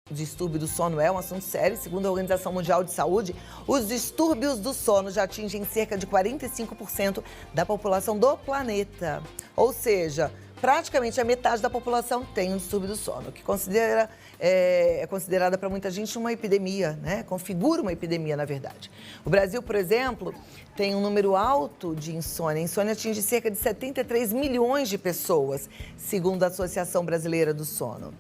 O distúrbio do sono é um assunto sério. Segundo a Organização Mundial de Saúde, os distúrbios do sono já atingem cerca de 45% da população do planeta. Ou seja, praticamente a metade da população tem um distúrbio do sono, que é considerada para muita gente uma epidemia, né? Configura uma epidemia, na verdade. O Brasil, por exemplo, tem um número alto de insônia. A insônia atinge cerca de 73 milhões de pessoas, segundo a Associação Brasileira do Sono.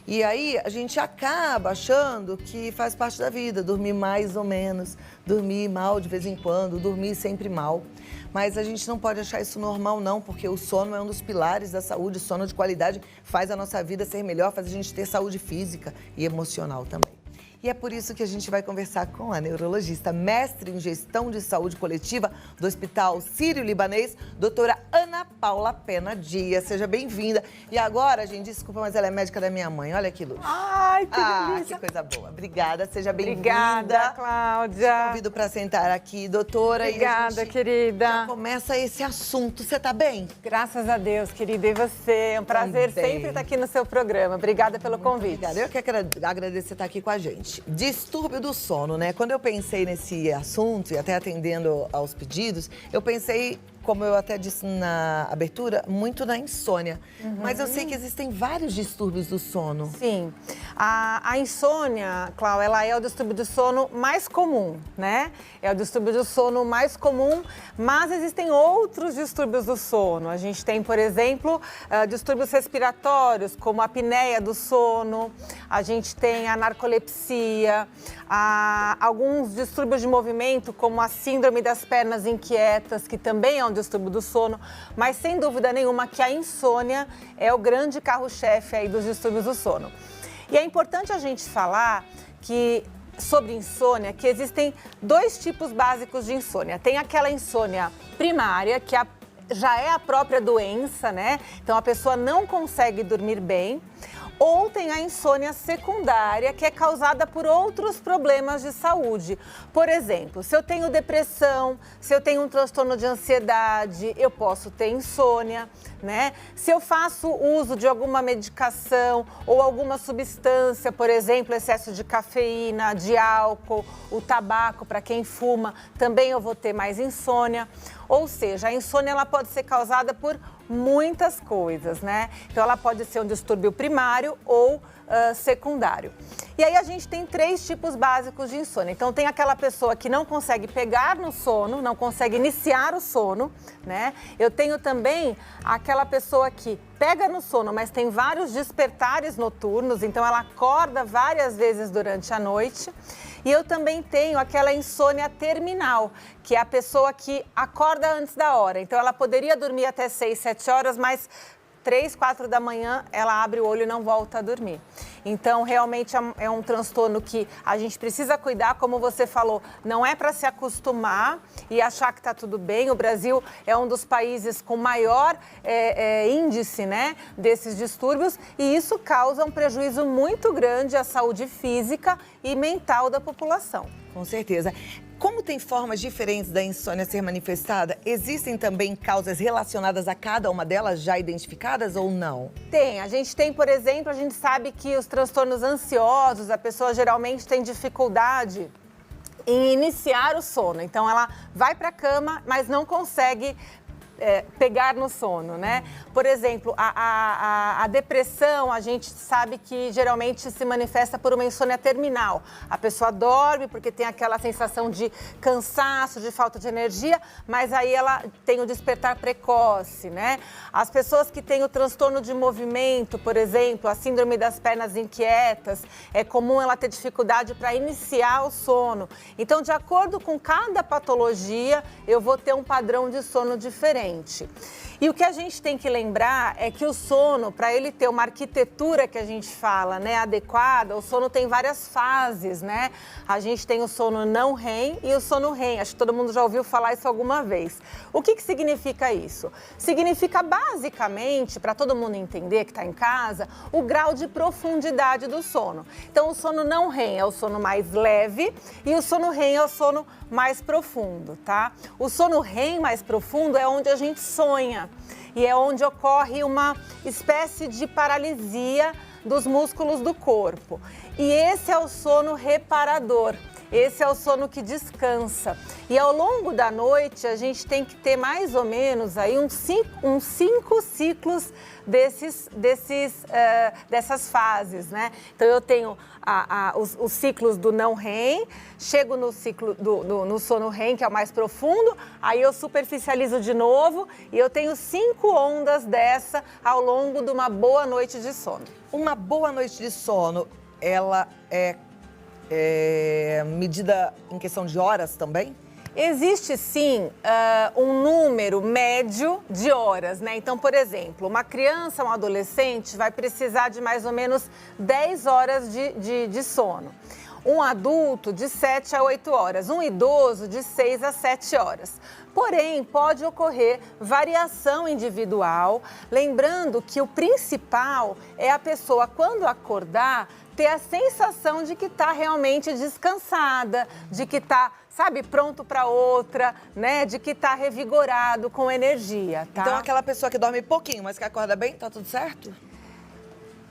E aí a gente acaba achando que faz parte da vida, dormir mais ou menos, dormir mal de vez em quando, dormir sempre mal. Mas a gente não pode achar isso normal não, porque o sono é um dos pilares da saúde. O sono de qualidade faz a nossa vida ser melhor, faz a gente ter saúde física e emocional também. E é por isso que a gente vai conversar com a neurologista, mestre em gestão de saúde coletiva do Hospital Sírio-Libanês, doutora Ana Paula Pena Dias. Seja bem-vinda. E agora, gente, desculpa, mas ela é médica da minha mãe. Olha que luxo. Ai, que delícia. Que coisa boa. Obrigada, seja bem-vinda. Obrigada, Cláudia. Te convido para sentar aqui, doutora. Obrigada, querida. Já começa esse assunto. Você tá bem? Graças a Deus, querida. E você? É um prazer sempre estar aqui no seu programa. Obrigada pelo convite. Obrigada. Eu que agradecer estar aqui com a gente. Distúrbio do sono, né? Quando eu pensei nesse assunto e até atendendo aos pedidos, eu pensei, como eu até disse na abertura, muito na insônia. Mas eu sei que existem vários distúrbios do sono. Sim. A insônia, Cláudia, ela é o distúrbio do sono mais comum, né? É o distúrbio do sono mais comum, mas existem outros distúrbios do sono. A gente tem, por exemplo, distúrbios respiratórios, como a apneia do sono, a gente tem a narcolepsia, alguns distúrbios de movimento, como a síndrome das pernas inquietas, que também é um distúrbio do sono, mas sem dúvida nenhuma que a insônia é o grande carro-chefe aí dos distúrbios do sono. E é importante a gente falar sobre insônia, que existem dois tipos básicos de insônia. Tem aquela insônia primária, que já é a própria doença, né? Então a pessoa não consegue dormir bem. Ou tem a insônia secundária, que é causada por outros problemas de saúde. Por exemplo, se eu tenho depressão, se eu tenho um transtorno de ansiedade, eu posso ter insônia, né? Se eu faço uso de alguma medicação ou alguma substância, por exemplo, excesso de cafeína, de álcool, o tabaco, para quem fuma, também eu vou ter mais insônia. Ou seja, a insônia ela pode ser causada por muitas coisas, né? Então ela pode ser um distúrbio primário ou secundário. E aí a gente tem três tipos básicos de insônia. Então tem aquela pessoa que não consegue pegar no sono, não consegue iniciar o sono, né? Eu tenho também aquela pessoa que pega no sono, mas tem vários despertares noturnos, então ela acorda várias vezes durante a noite. E eu também tenho aquela insônia terminal, que é a pessoa que acorda antes da hora. Então ela poderia dormir até 6, 7 horas, mas 3, 4 da manhã ela abre o olho e não volta a dormir. Então, realmente é um transtorno que a gente precisa cuidar, como você falou, não é para se acostumar e achar que está tudo bem. O Brasil é um dos países com maior índice, né, desses distúrbios e isso causa um prejuízo muito grande à saúde física e mental da população. Com certeza. Como tem formas diferentes da insônia ser manifestada, existem também causas relacionadas a cada uma delas já identificadas ou não? Tem. A gente tem, por exemplo, a gente sabe que os transtornos ansiosos, a pessoa geralmente tem dificuldade em iniciar o sono. Então, ela vai para a cama, mas não consegue pegar no sono, né? Por exemplo, a depressão, a gente sabe que geralmente se manifesta por uma insônia terminal. A pessoa dorme porque tem aquela sensação de cansaço, de falta de energia, mas aí ela tem o despertar precoce, né? As pessoas que têm o transtorno de movimento, por exemplo, a síndrome das pernas inquietas, é comum ela ter dificuldade para iniciar o sono. Então, de acordo com cada patologia, eu vou ter um padrão de sono diferente. E o que a gente tem que lembrar é que o sono, para ele ter uma arquitetura que a gente fala, né, adequada, o sono tem várias fases, né? A gente tem o sono não REM e o sono REM. Acho que todo mundo já ouviu falar isso alguma vez. O que significa isso? Significa basicamente, para todo mundo entender que está em casa, o grau de profundidade do sono. Então, o sono não REM é o sono mais leve e o sono REM é o sono mais profundo, tá? O sono REM mais profundo é onde a gente sonha e é onde ocorre uma espécie de paralisia dos músculos do corpo. E esse é o sono reparador. Esse é o sono que descansa. E ao longo da noite, a gente tem que ter mais ou menos aí uns cinco ciclos dessas fases, né? Então, eu tenho os ciclos do não REM, chego no ciclo no sono REM, que é o mais profundo, aí eu superficializo de novo e eu tenho 5 ondas dessa ao longo de uma boa noite de sono. Uma boa noite de sono, ela é medida em questão de horas também? Existe, sim, um número médio de horas, né? Então, por exemplo, uma criança, um adolescente vai precisar de mais ou menos 10 horas de sono. Um adulto, de 7 a 8 horas. Um idoso, de 6 a 7 horas. Porém, pode ocorrer variação individual, lembrando que o principal é a pessoa, quando acordar, ter a sensação de que está realmente descansada, de que está, sabe, pronto para outra, né? De que está revigorado, com energia, tá? Então, aquela pessoa que dorme pouquinho, mas que acorda bem, tá tudo certo?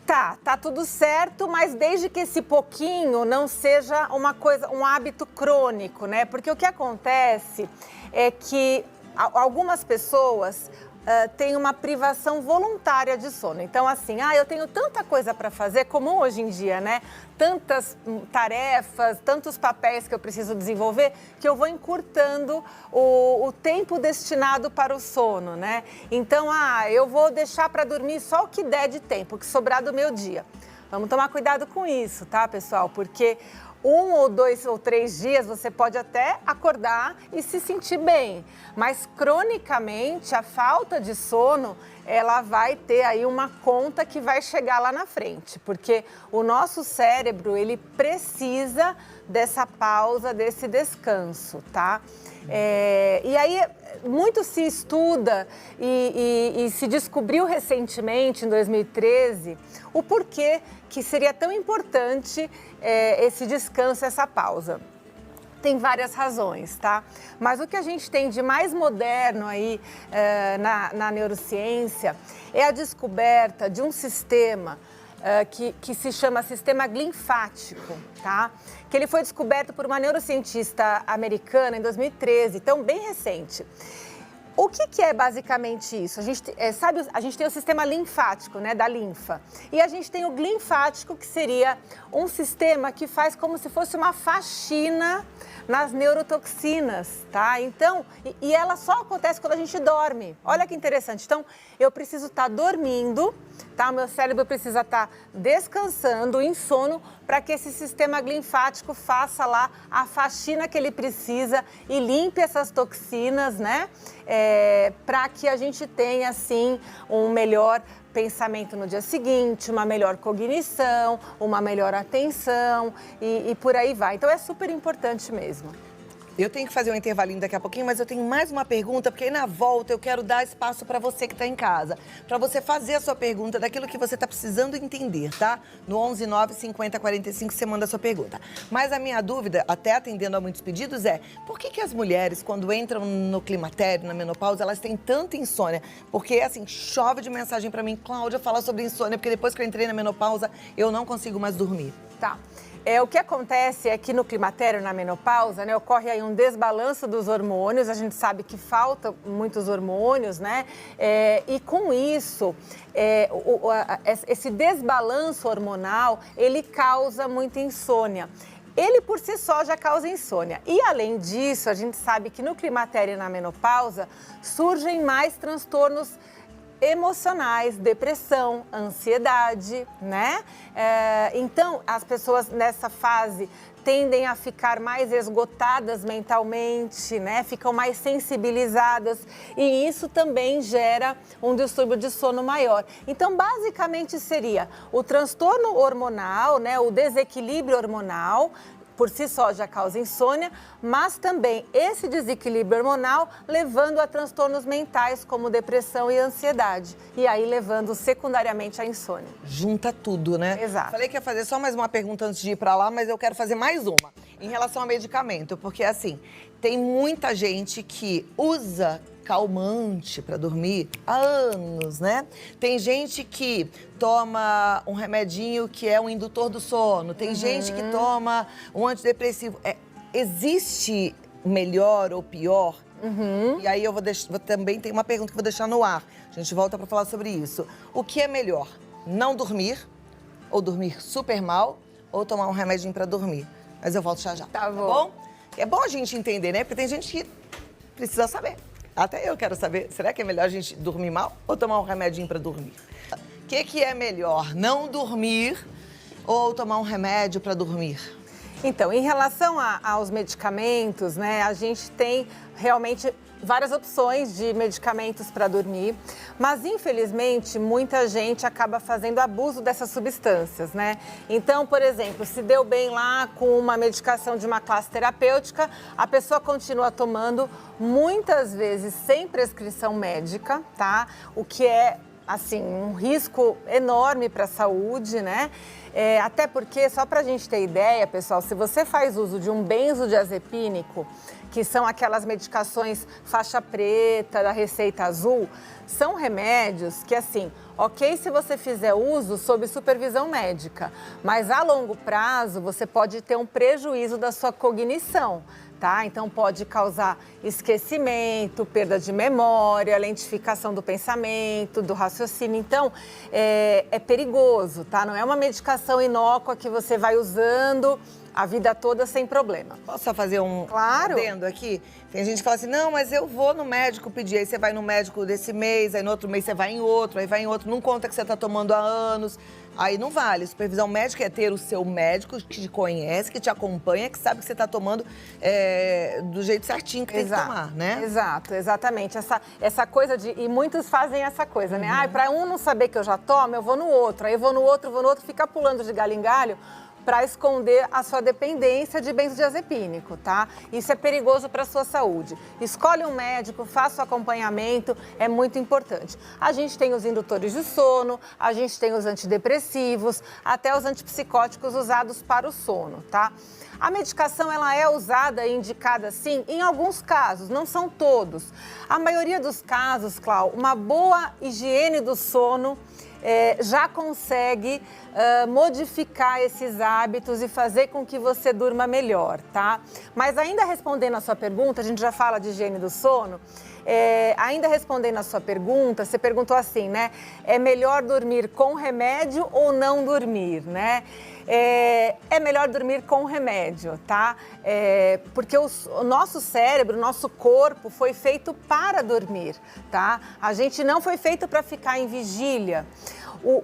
Tá tudo certo, mas desde que esse pouquinho não seja uma coisa, um hábito crônico, né? Porque o que acontece é que algumas pessoas têm uma privação voluntária de sono. Então, assim, eu tenho tanta coisa para fazer, como hoje em dia, né? Tantas tarefas, tantos papéis que eu preciso desenvolver, que eu vou encurtando o tempo destinado para o sono, né? Então, eu vou deixar para dormir só o que der de tempo, o que sobrar do meu dia. Vamos tomar cuidado com isso, tá, pessoal? Porque 1 ou 2 ou 3 dias você pode até acordar e se sentir bem, mas cronicamente a falta de sono, ela vai ter aí uma conta que vai chegar lá na frente, porque o nosso cérebro, ele precisa dessa pausa, desse descanso, tá? E aí, muito se estuda e se descobriu recentemente, em 2013, o porquê que seria tão importante esse descanso, essa pausa. Tem várias razões, tá? Mas o que a gente tem de mais moderno aí na neurociência é a descoberta de um sistema que se chama sistema linfático, tá? Que ele foi descoberto por uma neurocientista americana em 2013, então bem recente. O que é basicamente isso? A gente tem o sistema linfático, né, da linfa. E a gente tem o glinfático, que seria um sistema que faz como se fosse uma faxina nas neurotoxinas, tá? Então, e ela só acontece quando a gente dorme. Olha que interessante. Então, eu preciso estar dormindo, tá? O meu cérebro precisa estar descansando, em sono, para que esse sistema linfático faça lá a faxina que ele precisa e limpe essas toxinas, né? Para que a gente tenha, assim, um melhor pensamento no dia seguinte, uma melhor cognição, uma melhor atenção e por aí vai. Então, é super importante mesmo. Eu tenho que fazer um intervalinho daqui a pouquinho, mas eu tenho mais uma pergunta, porque aí na volta eu quero dar espaço para você que está em casa, para você fazer a sua pergunta daquilo que você está precisando entender, tá? No 11 9 50 45 você manda a sua pergunta. Mas a minha dúvida, até atendendo a muitos pedidos, é por que as mulheres, quando entram no climatério, na menopausa, elas têm tanta insônia? Porque, assim, chove de mensagem para mim, Cláudia, fala sobre insônia, porque depois que eu entrei na menopausa, eu não consigo mais dormir. Tá. O que acontece é que no climatério, na menopausa, né, ocorre aí um desbalanço dos hormônios, a gente sabe que faltam muitos hormônios, né? E com isso, esse desbalanço hormonal, ele causa muita insônia. Ele, por si só, já causa insônia. E, além disso, a gente sabe que no climatério e na menopausa surgem mais transtornos emocionais, depressão, ansiedade, né? Então, as pessoas nessa fase tendem a ficar mais esgotadas mentalmente, né? Ficam mais sensibilizadas e isso também gera um distúrbio de sono maior. Então, basicamente seria o transtorno hormonal, né? O desequilíbrio hormonal, por si só já causa insônia, mas também esse desequilíbrio hormonal levando a transtornos mentais como depressão e ansiedade. E aí levando secundariamente à insônia. Junta tudo, né? Exato. Falei que ia fazer só mais uma pergunta antes de ir pra lá, mas eu quero fazer mais uma. Em relação ao medicamento, porque assim, tem muita gente que usa calmante para dormir há anos, né? Tem gente que toma um remedinho que é um indutor do sono. Tem gente que toma um antidepressivo. Existe melhor ou pior? E aí eu também tem uma pergunta que eu vou deixar no ar. A gente volta para falar sobre isso. O que é melhor? Não dormir? Ou dormir super mal? Ou tomar um remedinho para dormir? Mas eu volto já. Tá bom? É bom a gente entender, né? Porque tem gente que precisa saber. Até eu quero saber. Será que é melhor a gente dormir mal ou tomar um remedinho para dormir? O que é melhor? Não dormir ou tomar um remédio para dormir? Então, em relação aos medicamentos, né, a gente tem realmente várias opções de medicamentos para dormir, mas infelizmente muita gente acaba fazendo abuso dessas substâncias, né? Então, por exemplo, se deu bem lá com uma medicação de uma classe terapêutica, a pessoa continua tomando, muitas vezes sem prescrição médica, tá? O que é, assim, um risco enorme para a saúde, né? Até porque, só para a gente ter ideia, pessoal, se você faz uso de um benzodiazepínico, que são aquelas medicações faixa preta, da receita azul, são remédios que, assim, ok se você fizer uso sob supervisão médica, mas a longo prazo você pode ter um prejuízo da sua cognição. Tá? Então pode causar esquecimento, perda de memória, lentificação do pensamento, do raciocínio. Então é perigoso, tá? Não é uma medicação inócua que você vai usando a vida toda sem problema. Posso só fazer um Claro. adendo aqui? Tem gente que fala assim, não, mas eu vou no médico pedir. Aí você vai no médico desse mês, aí no outro mês você vai em outro, aí vai em outro. Não conta que você está tomando há anos. Aí não vale. Supervisão médica é ter o seu médico que te conhece, que te acompanha, que sabe que você está tomando do jeito certinho que tem que tomar, né? Exato, exatamente. Essa coisa de... E muitos fazem essa coisa, né? Ah, para um não saber que eu já tomo, eu vou no outro. Aí eu vou no outro, fica pulando de galho em galho para esconder a sua dependência de benzodiazepínico, tá? Isso é perigoso para a sua saúde. Escolhe um médico, faça o acompanhamento, é muito importante. A gente tem os indutores de sono, a gente tem os antidepressivos, até os antipsicóticos usados para o sono, tá? A medicação, ela é usada e indicada, sim, em alguns casos, não são todos. A maioria dos casos, Clau, uma boa higiene do sono já consegue modificar esses hábitos e fazer com que você durma melhor, tá? Mas ainda respondendo a sua pergunta, a gente já fala de higiene do sono, ainda respondendo a sua pergunta, você perguntou assim, né? É melhor dormir com remédio ou não dormir, né? É melhor dormir com remédio, tá? Porque o nosso cérebro, o nosso corpo foi feito para dormir, tá? A gente não foi feito para ficar em vigília.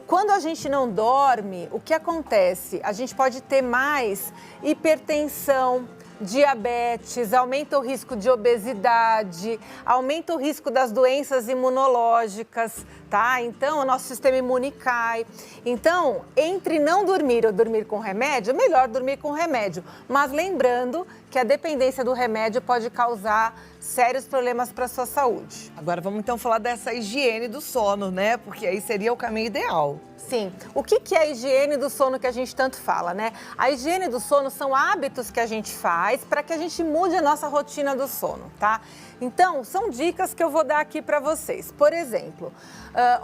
Quando a gente não dorme, o que acontece? A gente pode ter mais hipertensão, diabetes, aumenta o risco de obesidade, aumenta o risco das doenças imunológicas, tá? Então, o nosso sistema imune cai. Então, entre não dormir ou dormir com remédio, é melhor dormir com remédio. Mas lembrando que a dependência do remédio pode causar sérios problemas para a sua saúde. Agora vamos então falar dessa higiene do sono, né? Porque aí seria o caminho ideal. Sim. O que é a higiene do sono que a gente tanto fala, né? A higiene do sono são hábitos que a gente faz para que a gente mude a nossa rotina do sono, tá? Então, são dicas que eu vou dar aqui para vocês. Por exemplo,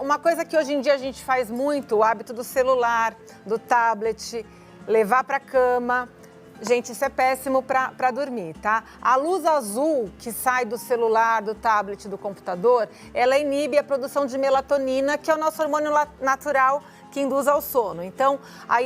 uma coisa que hoje em dia a gente faz muito, o hábito do celular, do tablet, levar para a cama. Gente, isso é péssimo para dormir, tá? A luz azul que sai do celular, do tablet, do computador, ela inibe a produção de melatonina, que é o nosso hormônio natural que induz ao sono. Então,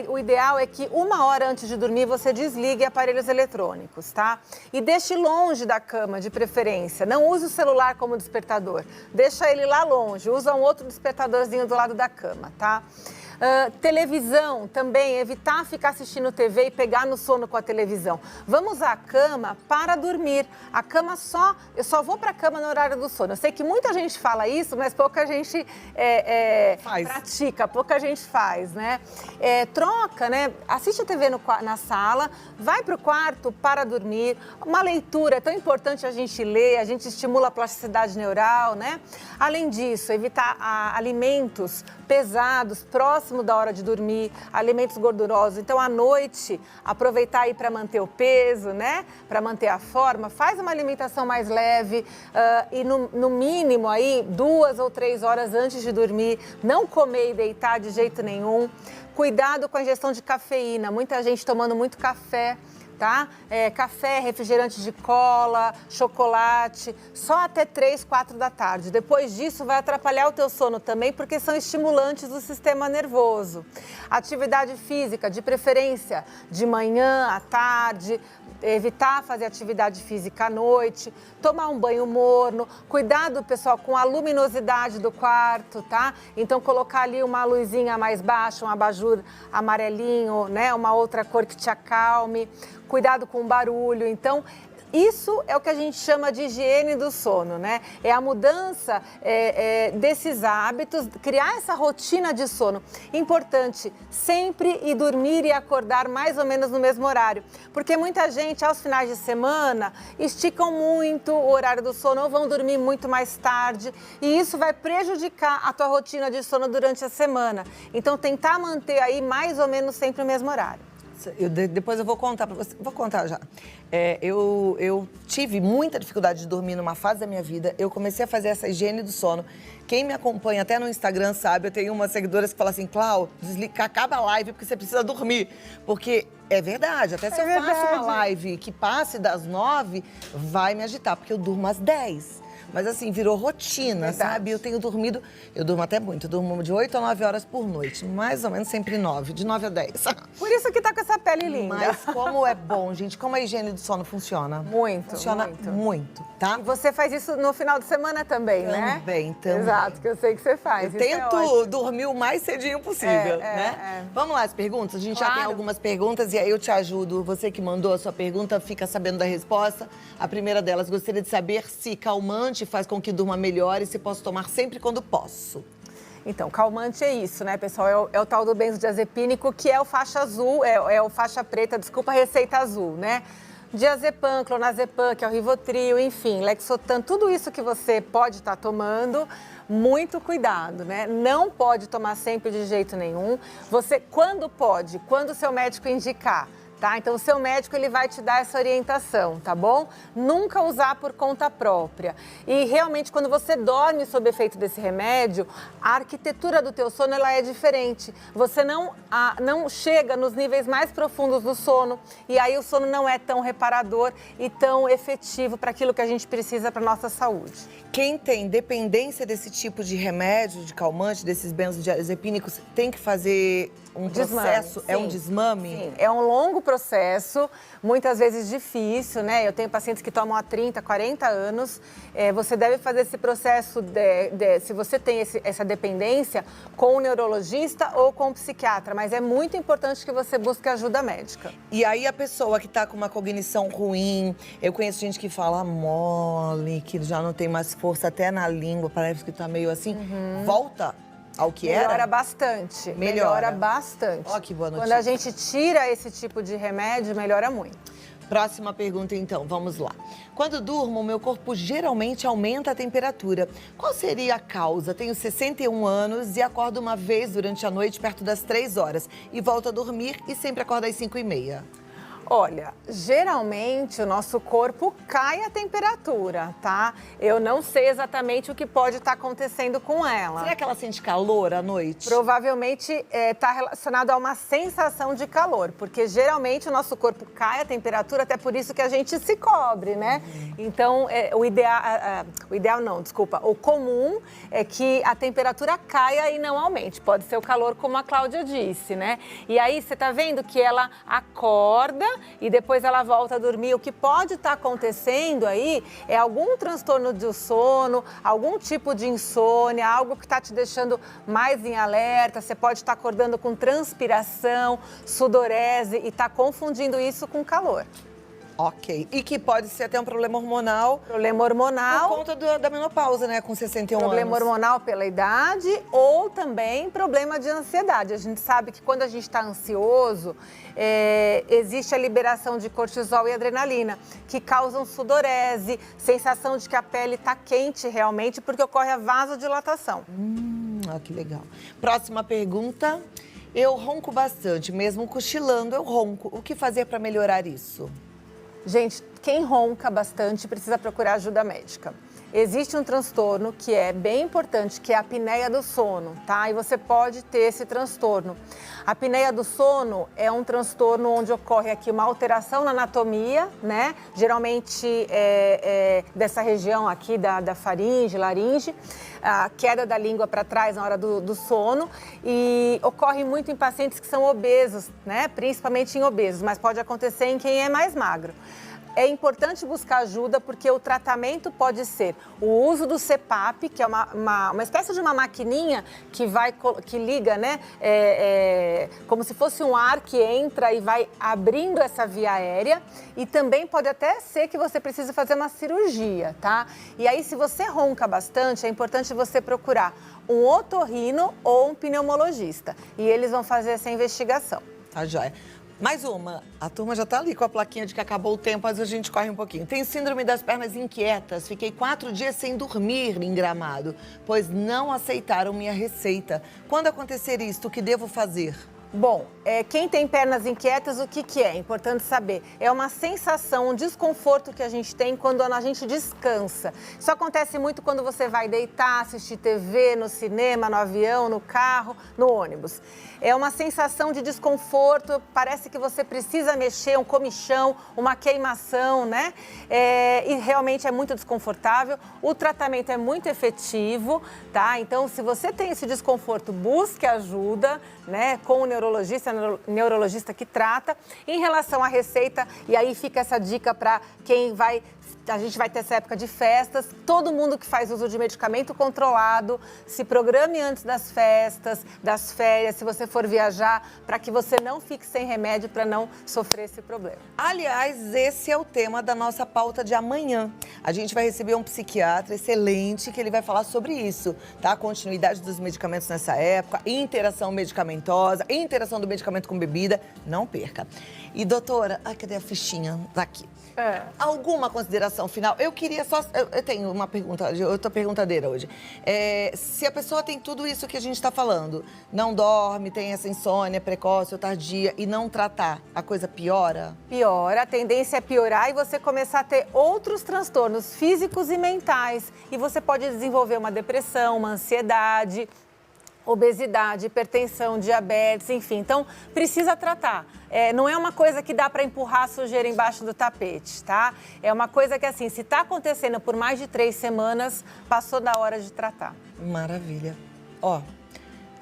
o ideal é que 1 hora antes de dormir você desligue aparelhos eletrônicos, tá? E deixe longe da cama, de preferência. Não use o celular como despertador. Deixa ele lá longe. Usa um outro despertadorzinho do lado da cama, tá? Televisão também, evitar ficar assistindo TV e pegar no sono com a televisão. Vamos usar a cama para dormir. A cama eu só vou para a cama no horário do sono. Eu sei que muita gente fala isso, mas pouca gente pratica, pouca gente faz, né? Troca, né? Assiste a TV na sala, vai para o quarto para dormir. Uma leitura, é tão importante a gente ler, a gente estimula a plasticidade neural, né? Além disso, evitar alimentos pesados, próximos próximo da hora de dormir, alimentos gordurosos. Então, à noite, aproveitar aí para manter o peso, né? Para manter a forma, faz uma alimentação mais leve e no mínimo aí 2 ou 3 horas antes de dormir, não comer e deitar de jeito nenhum. Cuidado com a ingestão de cafeína, muita gente tomando muito café. Tá? Café, refrigerante de cola, chocolate, só até 3, 4 da tarde. Depois disso vai atrapalhar o teu sono também, porque são estimulantes do sistema nervoso. Atividade física, de preferência de manhã à tarde, evitar fazer atividade física à noite, tomar um banho morno, cuidado, pessoal, com a luminosidade do quarto, tá? Então, colocar ali uma luzinha mais baixa, um abajur amarelinho, né? Uma outra cor que te acalme. Cuidado com o barulho. Então, isso é o que a gente chama de higiene do sono, né? É a mudança desses hábitos, criar essa rotina de sono. Importante sempre ir dormir e acordar mais ou menos no mesmo horário. Porque muita gente, aos finais de semana, esticam muito o horário do sono ou vão dormir muito mais tarde. E isso vai prejudicar a tua rotina de sono durante a semana. Então, tentar manter aí mais ou menos sempre o mesmo horário. Depois eu vou contar para você. Vou contar já. Eu tive muita dificuldade de dormir numa fase da minha vida. Eu comecei a fazer essa higiene do sono. Quem me acompanha até no Instagram sabe, eu tenho umas seguidoras que falam assim, Clau, desliga, acaba a live porque você precisa dormir. Porque é verdade, até se eu faço uma live que passe das 9, vai me agitar, porque eu durmo às 10. Mas assim, virou rotina, sabe? Eu tenho dormido, eu durmo até muito, eu durmo de 8 a 9 horas por noite, mais ou menos sempre 9, de 9 a 10. Por isso que tá com essa pele linda. Mas como é bom, gente, como a higiene do sono funciona. Muito, funciona muito, tá? E você faz isso no final de semana também, né? Também. Exato, que eu sei que você faz. Eu tento dormir o mais cedinho possível, né? Vamos lá, as perguntas? A gente já tem algumas perguntas e aí eu te ajudo. Você que mandou a sua pergunta, fica sabendo da resposta. A primeira delas, gostaria de saber se calmante faz com que durma melhor e se posso tomar sempre quando posso. Então, calmante é isso, né, pessoal? É o tal do benzodiazepínico, que é o faixa azul, é o faixa preta, desculpa, receita azul, né? Diazepam, clonazepam, que é o Rivotril, enfim, Lexotan, tudo isso que você pode estar tomando, muito cuidado, né? Não pode tomar sempre de jeito nenhum. Você, quando pode, quando o seu médico indicar. Tá? Então, o seu médico ele vai te dar essa orientação, tá bom? Nunca usar por conta própria. E realmente, quando você dorme sob efeito desse remédio, a arquitetura do teu sono ela é diferente. Você não chega nos níveis mais profundos do sono e aí o sono não é tão reparador e tão efetivo para aquilo que a gente precisa para nossa saúde. Quem tem dependência desse tipo de remédio, de calmante, desses benzodiazepínicos, tem que fazer um processo, desmame, um desmame? Sim, é um longo processo, muitas vezes difícil, né? Eu tenho pacientes que tomam há 30, 40 anos. Você deve fazer esse processo, se você tem essa dependência, com o neurologista ou com o psiquiatra. Mas é muito importante que você busque ajuda médica. E aí a pessoa que tá com uma cognição ruim, eu conheço gente que fala mole, que já não tem mais força até na língua, parece que tá meio assim, volta ao que era? Melhora bastante. Melhora bastante. Ó, que boa notícia. Quando a gente tira esse tipo de remédio, melhora muito. Próxima pergunta, então, vamos lá. Quando durmo, meu corpo geralmente aumenta a temperatura. Qual seria a causa? Tenho 61 anos e acordo uma vez durante a noite, perto das 3 horas. E volto a dormir e sempre acordo às 5h30. Olha, geralmente o nosso corpo cai a temperatura, tá? Eu não sei exatamente o que pode estar acontecendo com ela. Será que ela sente calor à noite? Provavelmente está relacionado a uma sensação de calor, porque geralmente o nosso corpo cai a temperatura, até por isso que a gente se cobre, né? Então, o comum é que a temperatura caia e não aumente. Pode ser o calor, como a Cláudia disse, né? E aí, você tá vendo que ela acorda e depois ela volta a dormir. O que pode estar acontecendo aí é algum transtorno do sono, algum tipo de insônia, algo que está te deixando mais em alerta. Você pode estar acordando com transpiração, sudorese e está confundindo isso com calor. Ok. E que pode ser até um problema hormonal. Problema hormonal. Por conta da menopausa, né? Com 61 anos. Problema hormonal pela idade ou também problema de ansiedade. A gente sabe que quando a gente está ansioso, existe a liberação de cortisol e adrenalina, que causam sudorese, sensação de que a pele está quente realmente, porque ocorre a vasodilatação. Que legal. Próxima pergunta. Eu ronco bastante, mesmo cochilando eu ronco. O que fazer para melhorar isso? Gente, quem ronca bastante precisa procurar ajuda médica. Existe um transtorno que é bem importante, que é a apneia do sono, tá? E você pode ter esse transtorno. A apneia do sono é um transtorno onde ocorre aqui uma alteração na anatomia, né? Geralmente dessa região aqui da faringe, laringe, a queda da língua para trás na hora do sono, e ocorre muito em pacientes que são obesos, né? Principalmente em obesos, mas pode acontecer em quem é mais magro. É importante buscar ajuda porque o tratamento pode ser o uso do CPAP, que é uma espécie de uma maquininha que liga, né? Como se fosse um ar que entra e vai abrindo essa via aérea. E também pode até ser que você precise fazer uma cirurgia, tá? E aí, se você ronca bastante, é importante você procurar um otorrino ou um pneumologista. E eles vão fazer essa investigação. Tá joia. Mais uma. A turma já tá ali com a plaquinha de que acabou o tempo, mas a gente corre um pouquinho. Tem síndrome das pernas inquietas. Fiquei 4 dias sem dormir em Gramado, pois não aceitaram minha receita. Quando acontecer isto, o que devo fazer? Bom, quem tem pernas inquietas, o que é? Importante saber. É uma sensação, um desconforto que a gente tem quando a gente descansa. Isso acontece muito quando você vai deitar, assistir TV, no cinema, no avião, no carro, no ônibus. É uma sensação de desconforto, parece que você precisa mexer, um comichão, uma queimação, né? E realmente é muito desconfortável. O tratamento é muito efetivo, tá? Então, se você tem esse desconforto, busque ajuda, né? Com o neurologista que trata. Em relação à receita, e aí fica essa dica para quem a gente vai ter essa época de festas, todo mundo que faz uso de medicamento controlado, se programe antes das festas, das férias, se você for viajar, para que você não fique sem remédio, para não sofrer esse problema. Aliás, esse é o tema da nossa pauta de amanhã. A gente vai receber um psiquiatra excelente que ele vai falar sobre isso, tá? Continuidade dos medicamentos nessa época, interação medicamentosa, interação do medicamento com bebida, não perca. E doutora, cadê a fichinha? Tá aqui. Alguma consideração final? Eu queria só... Eu tenho uma pergunta, eu tô perguntadeira hoje. Se a pessoa tem tudo isso que a gente está falando, não dorme, tem essa insônia precoce ou tardia e não tratar, a coisa piora? Piora, a tendência é piorar e você começar a ter outros transtornos físicos e mentais. E você pode desenvolver uma depressão, uma ansiedade, obesidade, hipertensão, diabetes, enfim. Então, precisa tratar. Não é uma coisa que dá para empurrar a sujeira embaixo do tapete, tá? É uma coisa que, assim, se está acontecendo por mais de 3 semanas, passou da hora de tratar. Maravilha.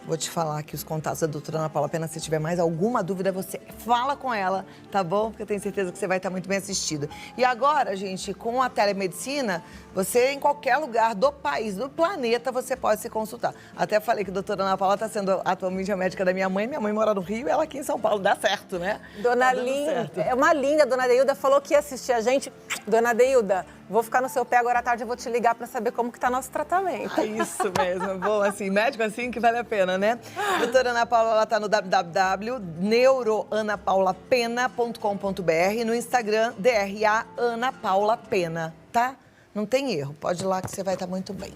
Vou te falar aqui os contatos da doutora Ana Paula Pena. Se tiver mais alguma dúvida, você fala com ela, tá bom? Porque eu tenho certeza que você vai estar muito bem assistido. E agora, gente, com a telemedicina, você em qualquer lugar do país, do planeta, você pode se consultar. Até falei que a doutora Ana Paula está sendo atualmente a médica da minha mãe. Minha mãe mora no Rio e ela aqui em São Paulo. Dá certo, né? Dona Linda, é uma linda. Dona Deilda falou que ia assistir a gente. Dona Deilda, vou ficar no seu pé agora à tarde, eu vou te ligar para saber como que tá nosso tratamento. Isso mesmo. Bom, assim, médico assim que vale a pena, né? Doutora Ana Paula, ela tá no www.neuroanapaulapena.com.br, no Instagram, DRA Ana Paula Pena, tá? Não tem erro, pode ir lá que você vai estar muito bem.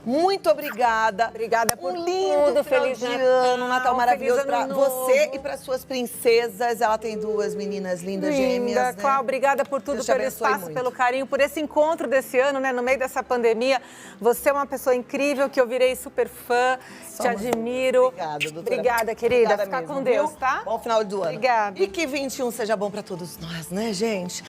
Muito obrigada. Obrigada por lindo tudo. Feliz Natal, ano, Natal maravilhoso para você novo. e para suas princesas. Ela tem 2 meninas lindas, gêmeas, né? Cláudia, obrigada por tudo, pelo espaço, muito. pelo carinho, por esse encontro desse ano, né, no meio dessa pandemia. Você é uma pessoa incrível, que eu virei super fã, te admiro. Obrigada, doutora. Obrigada, querida. Obrigada Fica mesmo, com Deus, viu? tá? Bom final do ano. Obrigada. E que 21 seja bom para todos nós, né, gente?